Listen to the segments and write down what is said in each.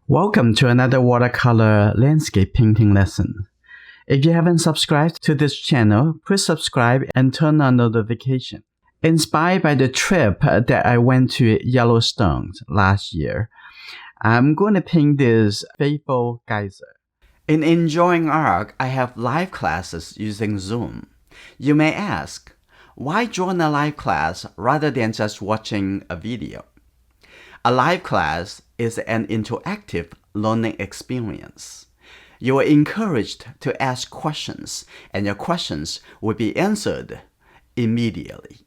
Welcome to another watercolor landscape painting lesson. If you haven't subscribed to this channel, please subscribe and turn on notification. Inspired by the trip that I went to Yellowstone last year, I'm going to paint this faithful geyser. In enjoyingart, I have live classes using Zoom. You may ask, why join a live class rather than just watching a video? A live class is an interactive learning experience. You are encouraged to ask questions, and your questions will be answered immediately.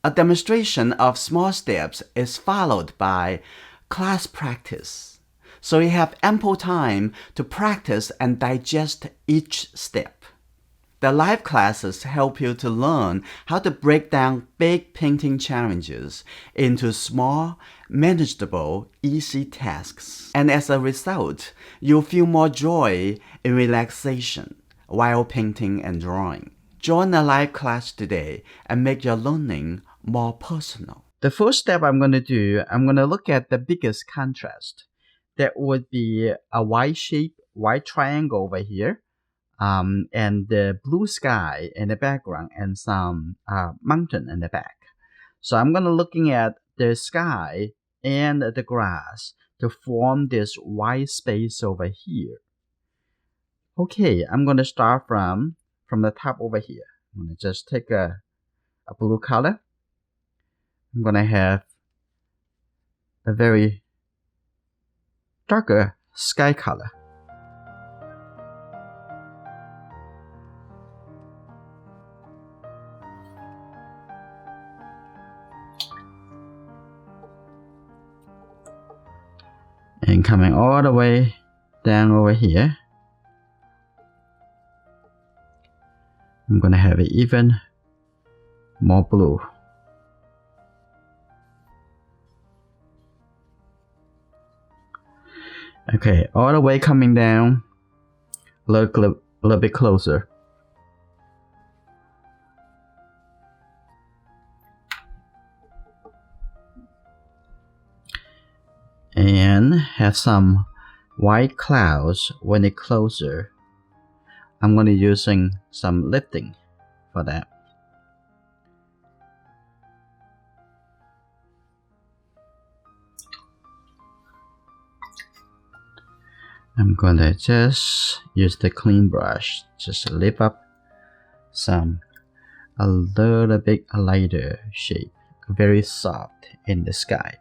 A demonstration of small steps is followed by class practice, so you have ample time to practice and digest each step. The live classes help you to learn how to break down big painting challenges into small, manageable, easy tasks. And as a result, you'll feel more joy and relaxation while painting and drawing. Join a live class today and make your learning more personal. The first step I'm going to do, I'm going to look at the biggest contrast. That would be a white triangle over here. And the blue sky in the background and some mountain in the back. So I'm going to looking at the sky and the grass to form this white space over here. Okay, I'm going to start from the top over here. I'm going to just take a blue color. I'm going to have a very darker sky color. And coming all the way down over here, I'm going to have it even more blue. Okay, all the way coming down, look a little bit closer. And have some white clouds when it's closer. I'm going to using some lifting for that. I'm going to just use the clean brush, just lift up a little bit lighter shape, very soft in the sky.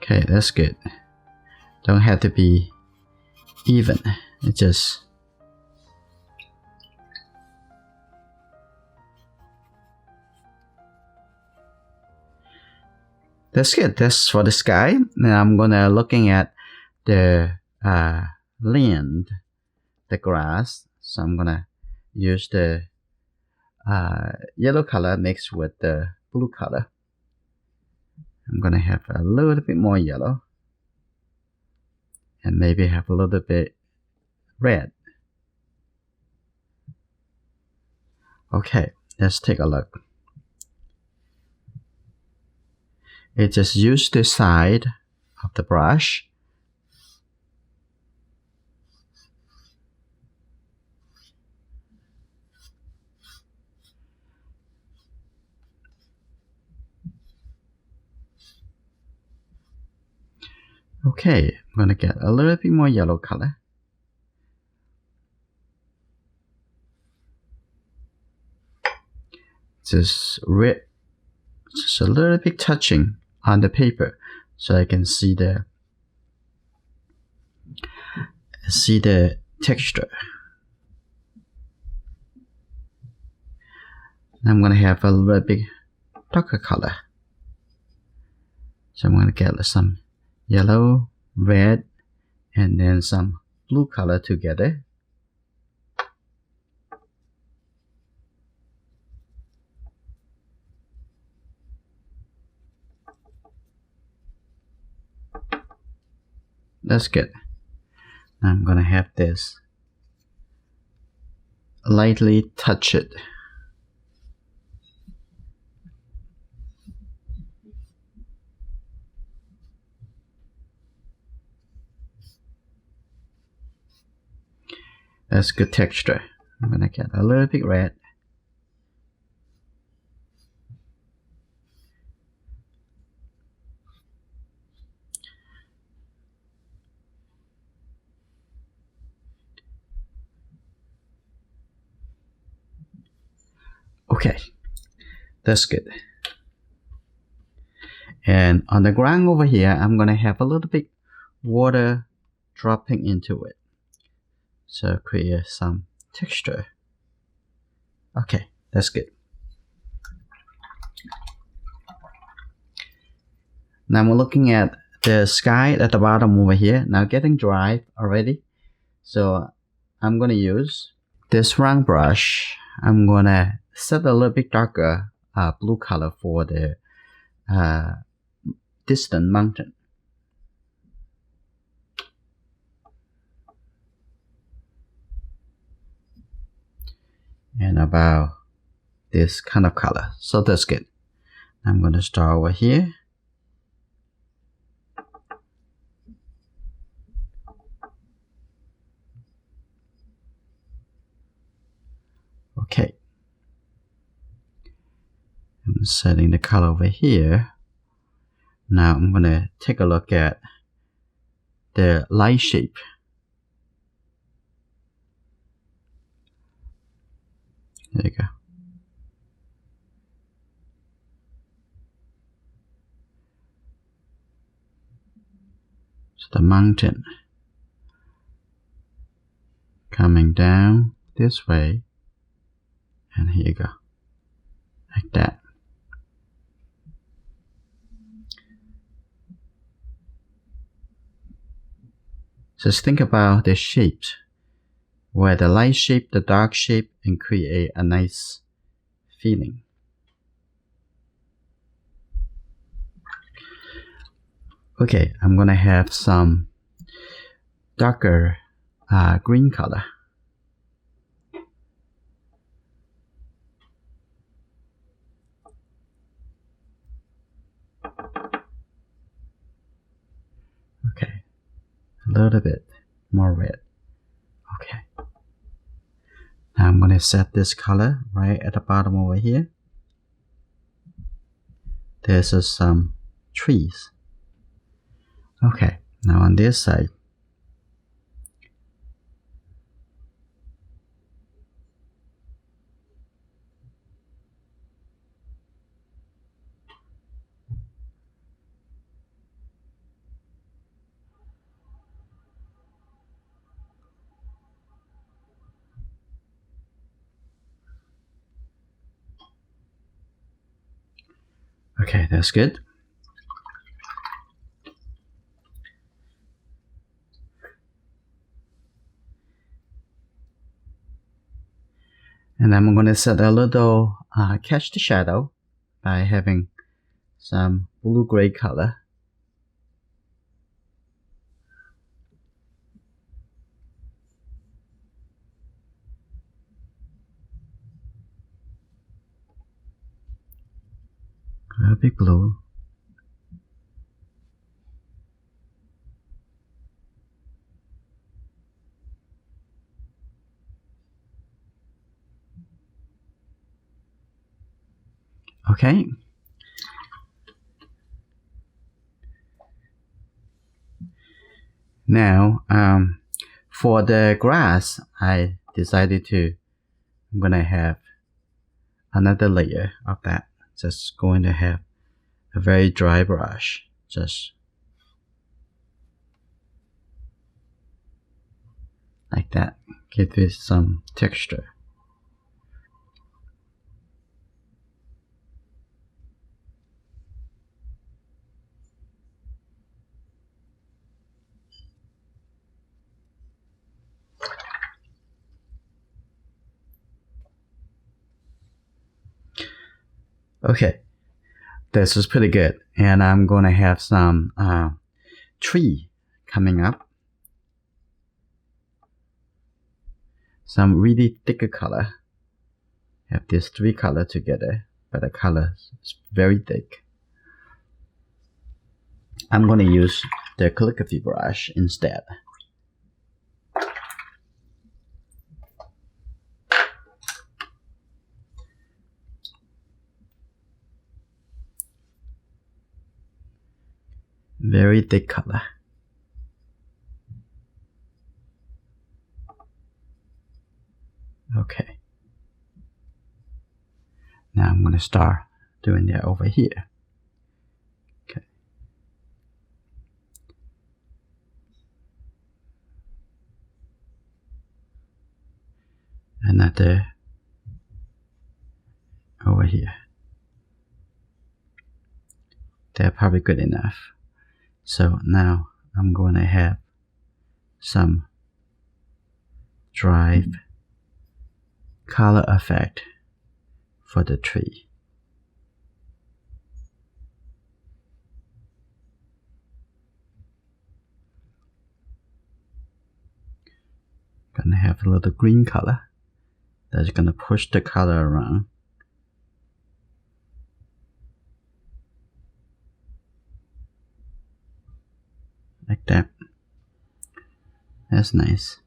Okay, that's good. Don't have to be even. It just that's good. That's for the sky. Now I'm gonna looking at the land, the grass. So I'm gonna use the yellow color mixed with the blue color. I'm going to have a little bit more yellow and maybe have a little bit red. Okay, let's take a look. It just use the side of the brush. Okay, I'm going to get a little bit more yellow color. Just red, just a little bit touching on the paper so I can see the texture. I'm going to have a little bit darker color. So I'm going to get some yellow, red, and then some blue color together. That's good. I'm gonna have this lightly touch it. That's good texture. I'm gonna get a little bit red. Okay, that's good. And on the ground over here, I'm gonna have a little bit water dropping into it, so create some texture. Okay, that's good. Now we're looking at the sky at the bottom over here, now getting dry already. So I'm gonna use this round brush. I'm gonna set a little bit darker blue color for the distant mountain. And about this kind of color. So that's good. I'm gonna start over here. Okay. I'm setting the color over here. Now I'm gonna take a look at the light shape. There you go. So the mountain coming down this way, and here you go, like that. Just think about the shapes, where the light shape, the dark shape, and create a nice feeling. Okay, I'm gonna have some darker green color. Okay, a little bit more red. Okay. Now I'm gonna set this color right at the bottom over here. There's some trees. Okay, now on this side. Okay, that's good. And I'm going to set a little catch the shadow by having some blue-gray color. A little bit blue. Okay. Now, for the grass, I decided I'm gonna have another layer of that. Just going to have a very dry brush. Just like that. Give this some texture. Okay, this is pretty good. And I'm gonna have some tree coming up. some really thicker color. Have these three colors together, but the color is very thick. I'm going to use the calligraphy brush instead. Very thick color. Okay. Now I'm going to start doing that over here. Okay. Another over here. They're probably good enough. So now I'm going to have some drive color effect for the tree. Gonna have a little green color that's gonna push the color around. Like that. That's nice.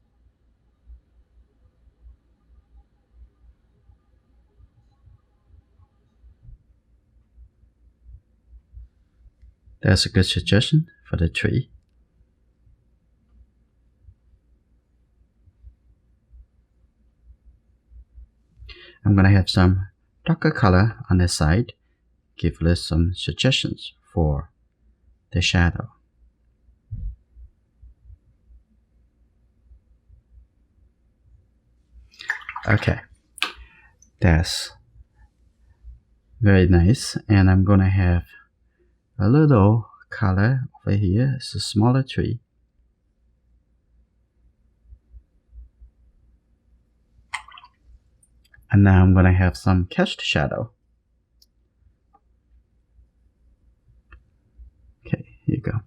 That's a good suggestion for the tree. I'm gonna have some darker color on the side. Give us some suggestions for the shadow. Okay, that's very nice. And I'm gonna have a little color over here. It's a smaller tree. And now I'm gonna have some cast shadow. Okay, here you go.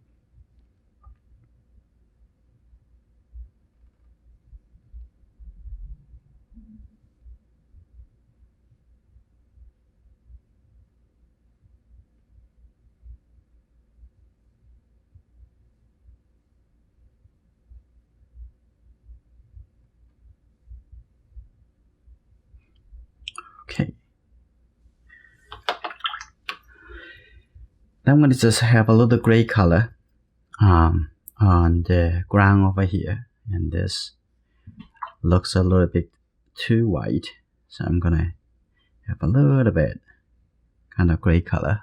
Okay. Then I'm going to just have a little gray color on the ground over here. And this looks a little bit too white. So I'm going to have a little bit kind of gray color.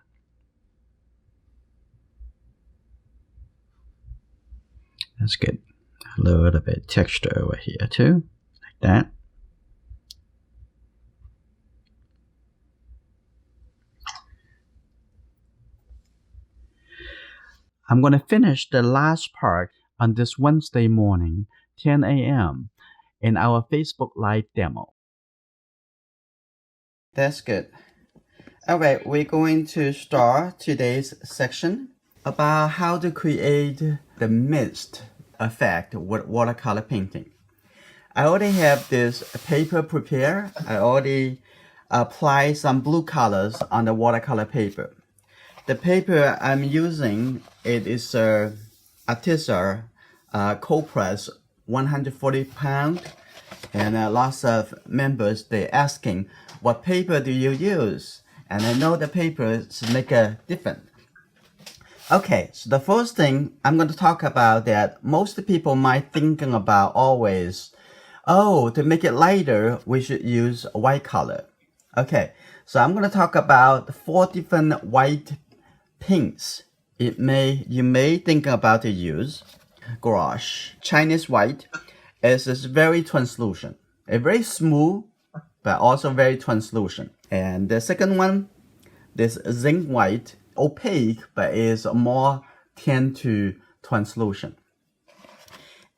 That's good. A little bit texture over here too. Like that. I'm going to finish the last part on this Wednesday morning, 10 a.m. in our Facebook Live demo. That's good. Alright, we're going to start today's section about how to create the mist effect with watercolor painting. I already have this paper prepared. I already applied some blue colors on the watercolor paper. The paper I'm using, it is a Artisan cold press 140 pound, and lots of members they asking what paper do you use, and I know the papers make a difference. Okay, so the first thing I'm going to talk about that most people might thinking about always, oh, to make it lighter we should use white color. Okay, so I'm going to talk about 4 different white pinks you may think about to use. Gouache, Chinese white, is very translucent. It's very smooth, but also very translucent. And the second one, this zinc white, opaque, but is more tend to translucent.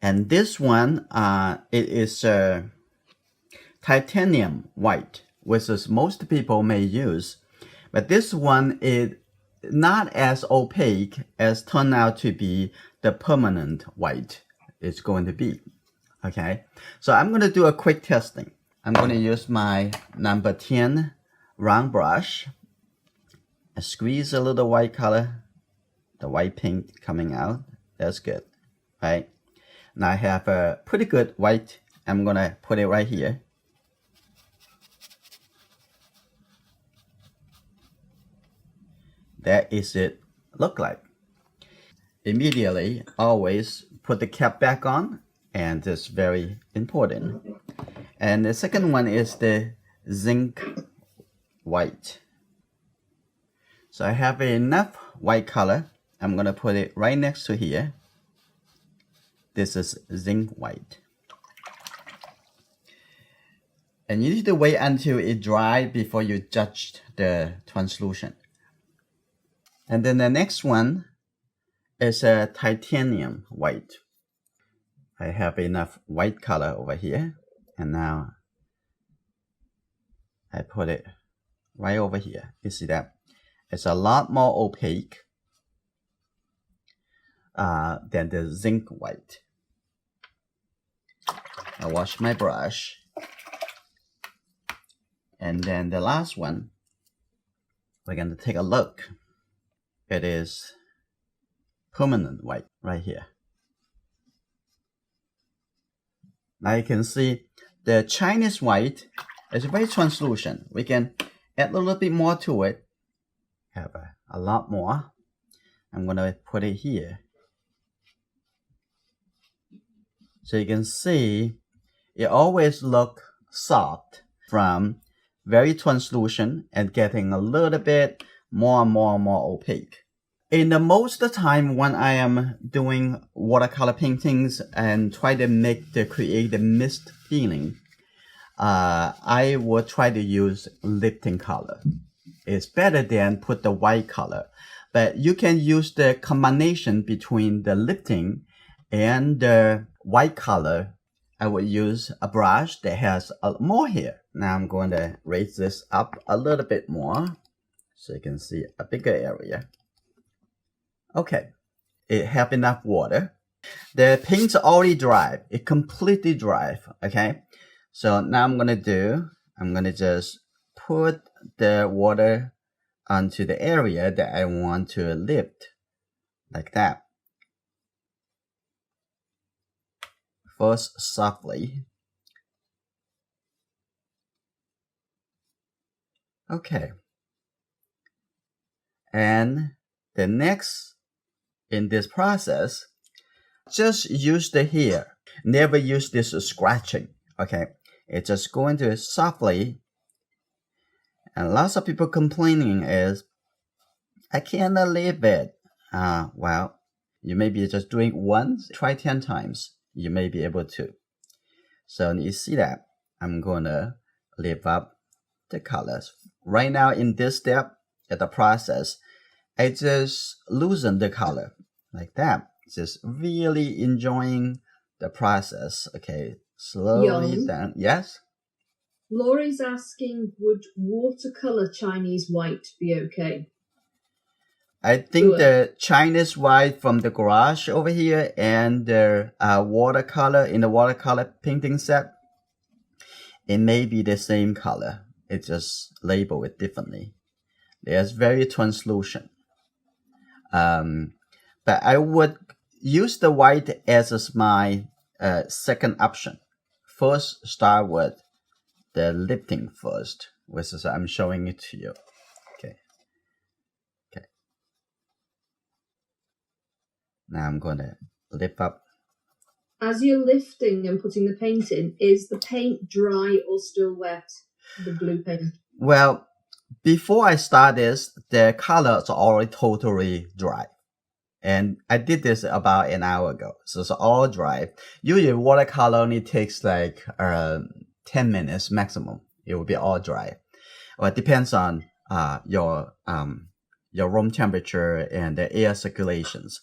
And this one, it is titanium white, which is most people may use. But this one is not as opaque as turned out to be the permanent white it's going to be. Okay, so I'm going to do a quick testing. I'm going to use my number 10 round brush. I squeeze a little white color, the white paint coming out. That's good, right? Now I have a pretty good white. I'm going to put it right here. That is it look like. Immediately, always put the cap back on, and it's very important. And the second one is the Zinc White. So I have enough white color. I'm going to put it right next to here. This is Zinc White. And you need to wait until it dries before you judge the translucent. And then the next one is a titanium white. I have enough white color over here. And now I put it right over here. You see that? It's a lot more opaque than the Zinc White. I wash my brush. And then the last one, we're going to take a look. It is permanent white right here. Now you can see the Chinese white is very translucent. We can add a little bit more to it. Have a lot more. I'm going to put it here. So you can see it always looks soft from very translucent and getting a little bit more and more opaque. In the most of the time when I am doing watercolor paintings and try to create the mist feeling, I will try to use lifting color. It's better than put the white color, but you can use the combination between the lifting and the white color. I will use a brush that has more here. Now I'm going to raise this up a little bit more so you can see a bigger area. Okay, it have enough water. The paint's already dry. It completely dry, okay? So now I'm going to just put the water onto the area that I want to lift, like that. First, softly. Okay. And the next in this process, just use the hair. Never use this scratching, okay? It's just going to softly. And lots of people complaining is, I cannot leave it. Well, you may be just doing once, try 10 times. You may be able to. So you see that I'm going to lift up the colors. Right now in this step at the process, I just loosen the color like that. Just really enjoying the process. Okay, slowly Yong, down. Yes? Laurie's asking, would watercolor Chinese white be okay? I think the Chinese white from the garage over here and the watercolor in the watercolor painting set, it may be the same color. It just labeled it differently. It's very translucent. But I would use the white as my second option. First, start with the lifting first, which is I'm showing it to you. Okay. Now I'm going to lift up. As you're lifting and putting the paint in, is the paint dry or still wet, the blue paint? Well, before I start this, the colors are already totally dry. And I did this about an hour ago. So it's all dry. Usually watercolor only takes like 10 minutes maximum. It will be all dry. Well, it depends on your room temperature and the air circulations.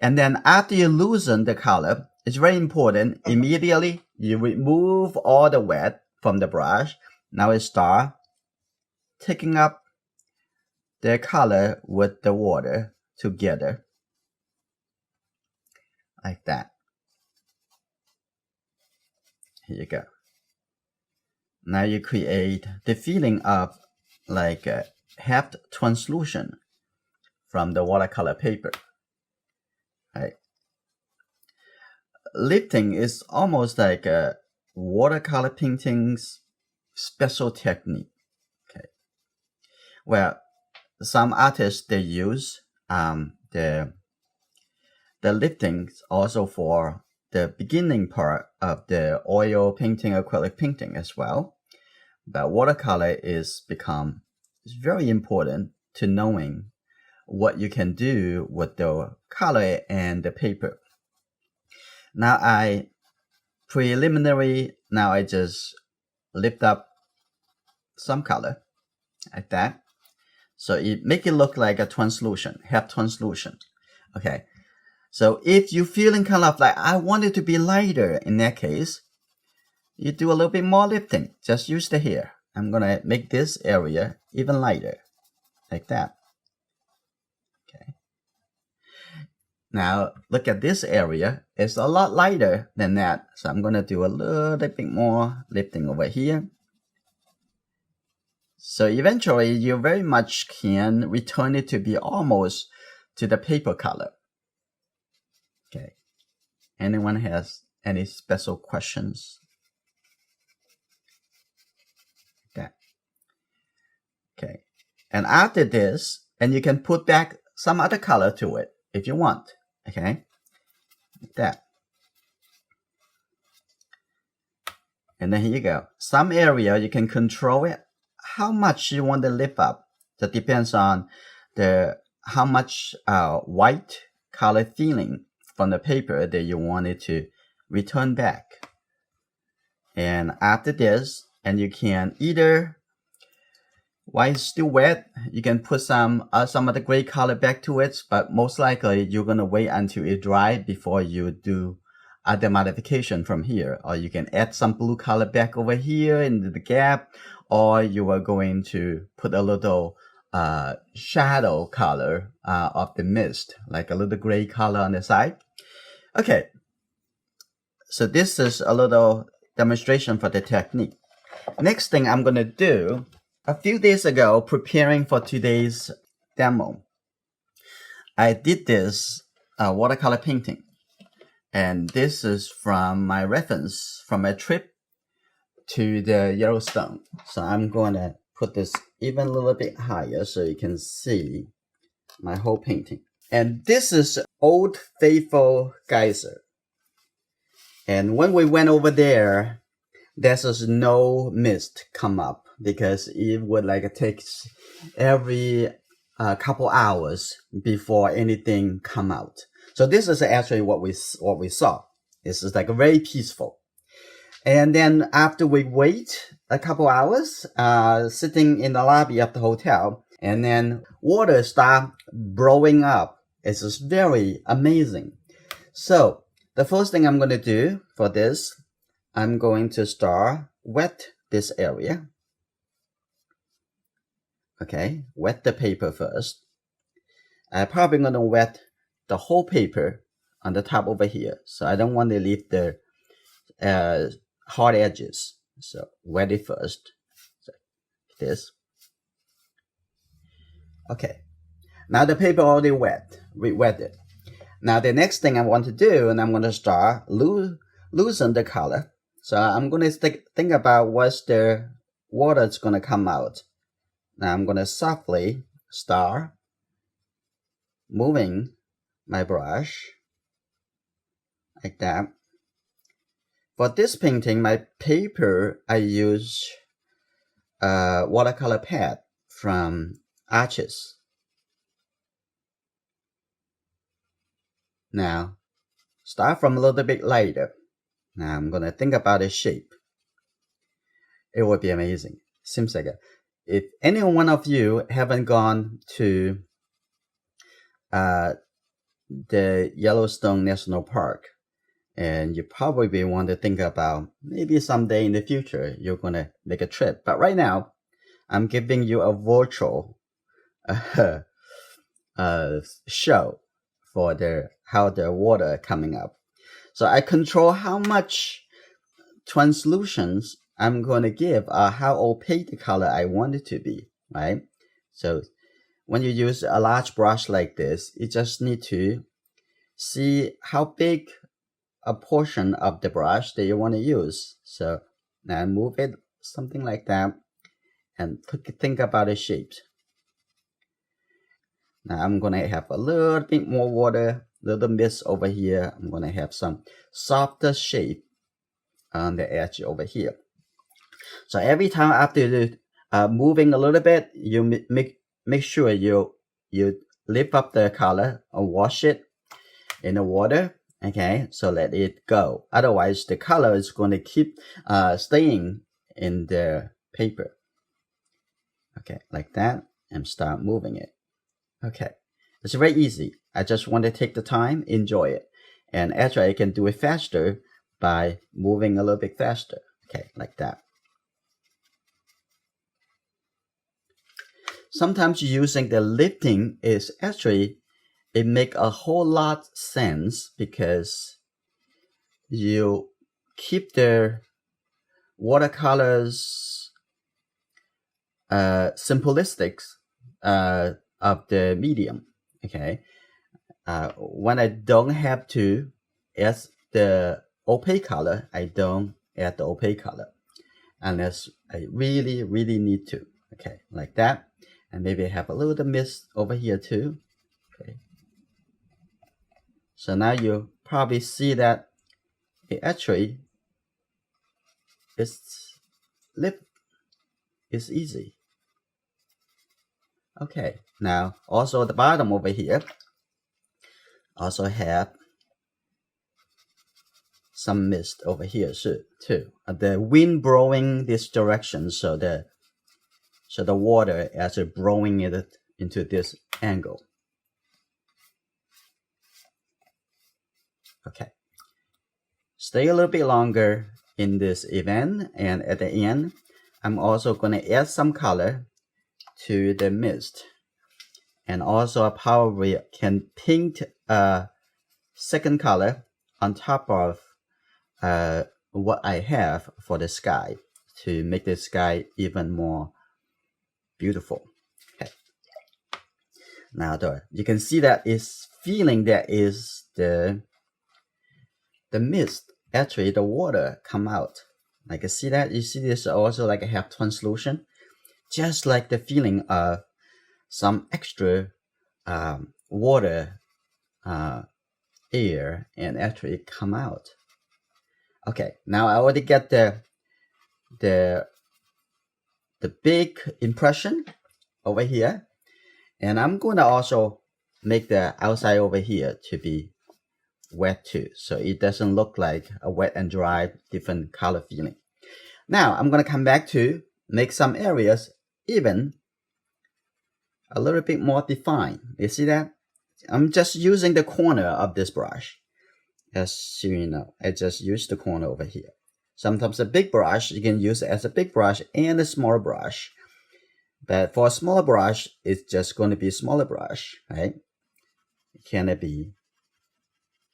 And then after you loosen the color, it's very important. Immediately you remove all the wet from the brush. Now it start taking up the color with the water together. Like that. Here you go. Now you create the feeling of like half translucent from the watercolor paper. Right? Lifting is almost like a watercolor painting's special technique. Okay. Well, some artists they use the liftings also for the beginning part of the oil painting, acrylic painting as well. But watercolor is very important to knowing what you can do with the color and the paper. Now I just lift up some color like that. So it make it look like a translucent, half translucent. Okay. So if you're feeling kind of like, I want it to be lighter, in that case, you do a little bit more lifting. Just use the hair. I'm going to make this area even lighter, like that. Okay. Now, look at this area. It's a lot lighter than that. So I'm going to do a little bit more lifting over here. So eventually, you very much can return it to be almost to the paper color. Okay. Anyone has any special questions? That. Okay. And after this, and you can put back some other color to it if you want. Okay. Like that. And then here you go. Some area you can control it. How much you want to lift up. That depends on how much white color feeling from the paper that you want it to return back. And after this, and you can either, while it's still wet, you can put some of the gray color back to it, but most likely you're going to wait until it dry before you do other modification from here. Or you can add some blue color back over here into the gap, or you are going to put a little shadow color of the mist, like a little gray color on the side. Okay, so this is a little demonstration for the technique. Next thing I'm going to do, a few days ago, preparing for today's demo, I did this watercolor painting. And this is from my reference from a trip to the Yellowstone. So I'm going to put this even a little bit higher so you can see my whole painting. And this is Old Faithful Geyser. And when we went over there, there's no mist come up because it would take every couple hours before anything come out. So this is actually what we saw. This is very peaceful. And then after we wait a couple hours, sitting in the lobby of the hotel, and then water start blowing up. It's just very amazing. So the first thing I'm going to do for this, I'm going to start wet this area. Okay, wet the paper first. I'm probably going to wet the whole paper on the top over here. So I don't want to leave the hard edges. So wet it first. So this. Okay. Now the paper already wet. We wet it. Now the next thing I want to do, and I'm going to start loosen the color. So I'm going to think about what's the water that's going to come out. Now I'm going to softly start moving my brush like that. For this painting, my paper, I use a watercolor pad from Arches. Now, start from a little bit lighter. Now I'm going to think about the shape. It would be amazing. Seems like if any one of you haven't gone to the Yellowstone National Park, and you probably want to think about maybe someday in the future you're going to make a trip. But right now, I'm giving you a virtual show for how the water coming up. So I control how much translucence I'm going to give how opaque the color I want it to be, right? So when you use a large brush like this, you just need to see how big a portion of the brush that you want to use. So now move it something like that and think about the shapes. Now I'm going to have a little bit more water, little mist over here. I'm going to have some softer shape on the edge over here. So every time after moving a little bit, you make sure you lift up the color or wash it in the water. Okay, so let it go. Otherwise, the color is going to keep staying in the paper. Okay, like that, and start moving it. Okay, it's very easy. I just want to take the time, enjoy it. And actually, I can do it faster by moving a little bit faster. Okay, like that. Sometimes using the lifting is actually, it make a whole lot sense because you keep the watercolors simplistics of the medium. Okay, when I don't have to add the opaque color, I don't add the opaque color unless I really need to. Okay, like that. And maybe I have a little mist over here too. Okay, so now you probably see that it actually is easy. Okay, now also at the bottom over here also have some mist over here too. The wind blowing this direction, so the water actually blowing it into this angle. Okay, stay a little bit longer in this event, and at the end I'm also going to add some color to the mist, and also I probably can paint a second color on top of what I have for the sky to make the sky even more beautiful. Okay. Now you can see that it's feeling that is the mist, actually the water come out. Like you see that, you see this also like I have translucent, just like the feeling of some extra water air and actually come out. Okay, now I already get the big impression over here, and I'm going to also make the outside over here to be wet too, so it doesn't look like a wet and dry different color feeling. Now I'm going to come back to make some areas even a little bit more defined. You see that? I'm just using the corner of this brush. As you know, I just use the corner over here. Sometimes a big brush, you can use it as a big brush and a small brush. But for a smaller brush, it's just going to be a smaller brush, right? It cannot be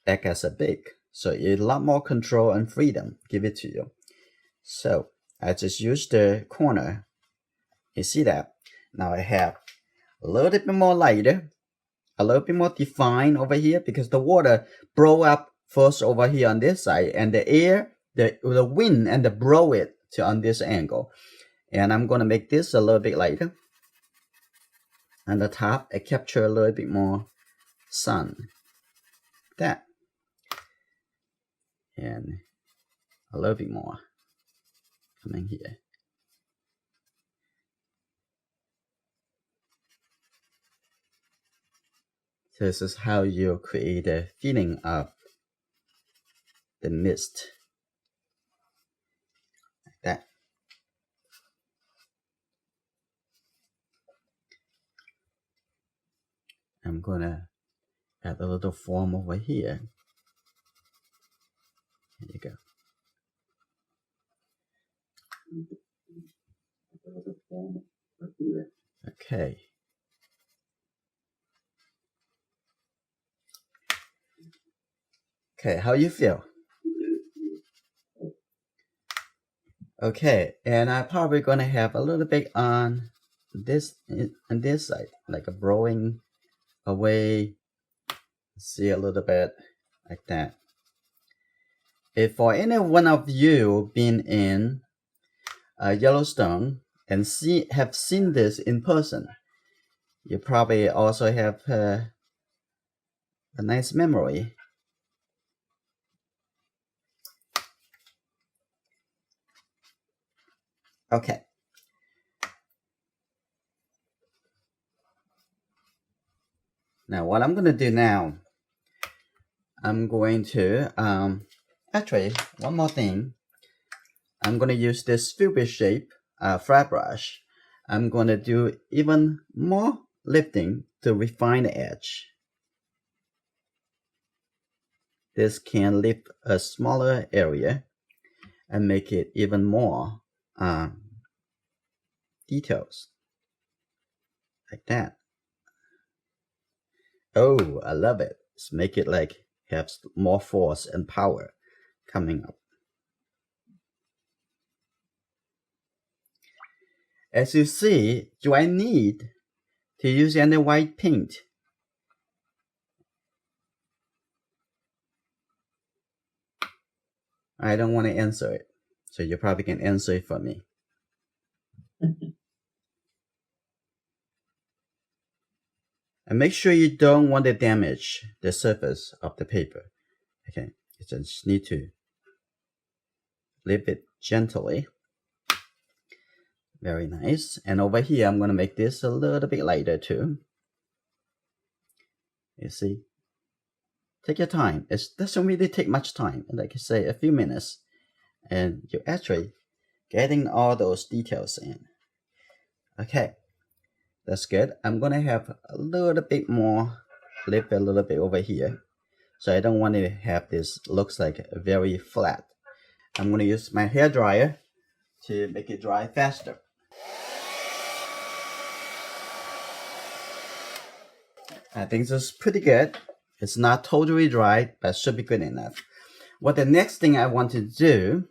act as a big. So it's a lot more control and freedom give it to you. So I just use the corner. You see that? Now I have a little bit more lighter, a little bit more defined over here because the water blow up first over here on this side, and the air, the wind and the blow it to on this angle. And I'm going to make this a little bit lighter. On the top, I capture a little bit more sun. That. And a little bit more coming here. So this is how you create a feeling of the mist. Like that. I'm gonna add a little form over here. There you go. Okay. Okay, how you feel? Okay, and I'm probably gonna have a little bit on this side, like a blowing away. See a little bit like that. If for any one of you been in Yellowstone and have seen this in person, you probably also have a nice memory. Okay. Now what I'm gonna do now, I'm going to actually one more thing. I'm gonna use this Philby shape flat brush. I'm gonna do even more lifting to refine the edge. This can lift a smaller area and make it even more details like that. Oh, I love it. Let's make it like have more force and power coming up. As you see, do I need to use any white paint? I don't want to answer it, so you probably can answer it for me. And make sure you don't want to damage the surface of the paper. Okay, you just need to lift it gently. Very nice. And over here, I'm going to make this a little bit lighter too. You see? Take your time. It doesn't really take much time. Like I say, a few minutes. And you're actually getting all those details in. Okay. That's good. I'm going to have a little bit more, lift a little bit over here. So I don't want to have this looks like very flat. I'm going to use my hair dryer to make it dry faster. I think this is pretty good. It's not totally dry, but should be good enough. What the next thing I want to do,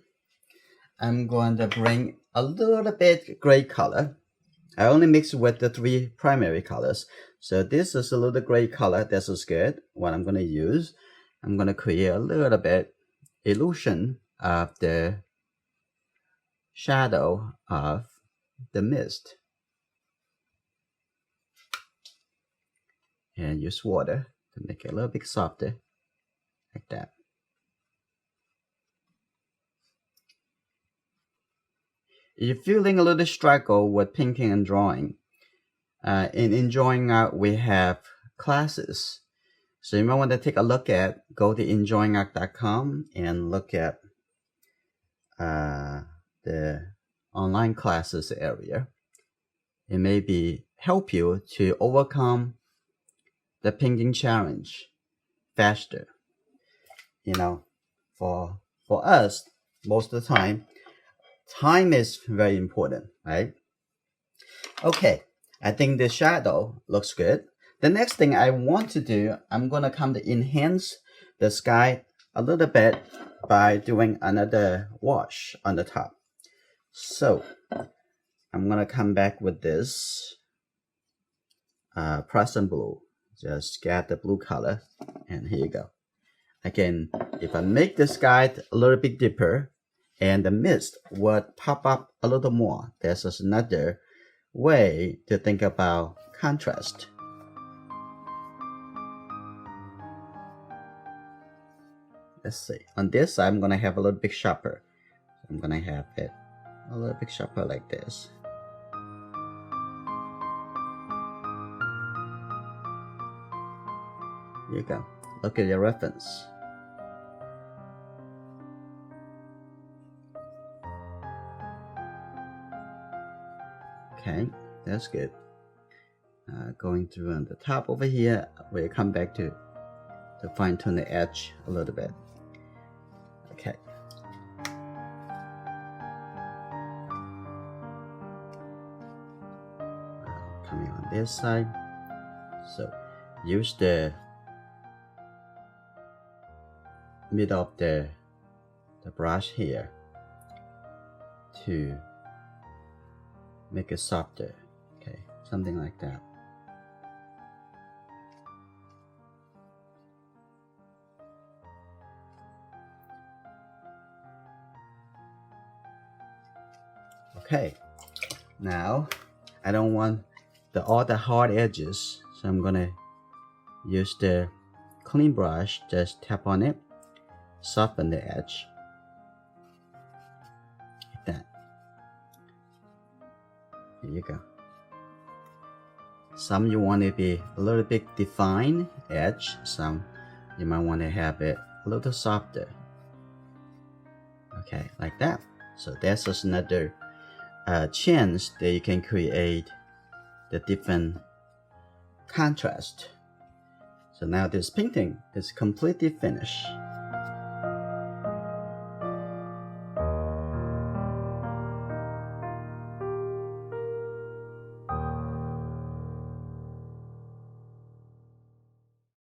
I'm going to bring a little bit gray color. I only mix with the 3 primary colors. So this is a little gray color. This is good. What I'm going to use, I'm going to create a little bit illusion of the shadow of the mist. And use water to make it a little bit softer, like that. If you're feeling a little struggle with painting and drawing, in enjoyingart we have classes. So you might want to take a look at, go to enjoyingart.com and look at the online classes area. It may help you to overcome the painting challenge faster. You know, for us, most of the time is very important, right? Okay, I think the shadow looks good. The next thing I want to do, I'm going to come to enhance the sky a little bit by doing another wash on the top. So I'm going to come back with this Prussian blue. Just get the blue color, and here you go. Again, if I make the sky a little bit deeper and the mist would pop up a little more, this is another way to think about contrast. Let's see. On this side, I'm going to have a little bit sharper. I'm going to have it a little bit sharper like this. Here you go. Look at your reference. Okay, that's good. Going through on the top over here, we'll come back to fine tune the edge a little bit. Okay. Coming on this side. So use the middle of the brush here to make it softer. Okay, something like that. Okay, now I don't want all the hard edges, so I'm gonna use the clean brush, just tap on it, soften the edge like that. Here you go. Some you want to be a little bit defined edge, some you might want to have it a little softer. Okay, like that. So that's just another chance that you can create the different contrast. So now this painting is completely finished.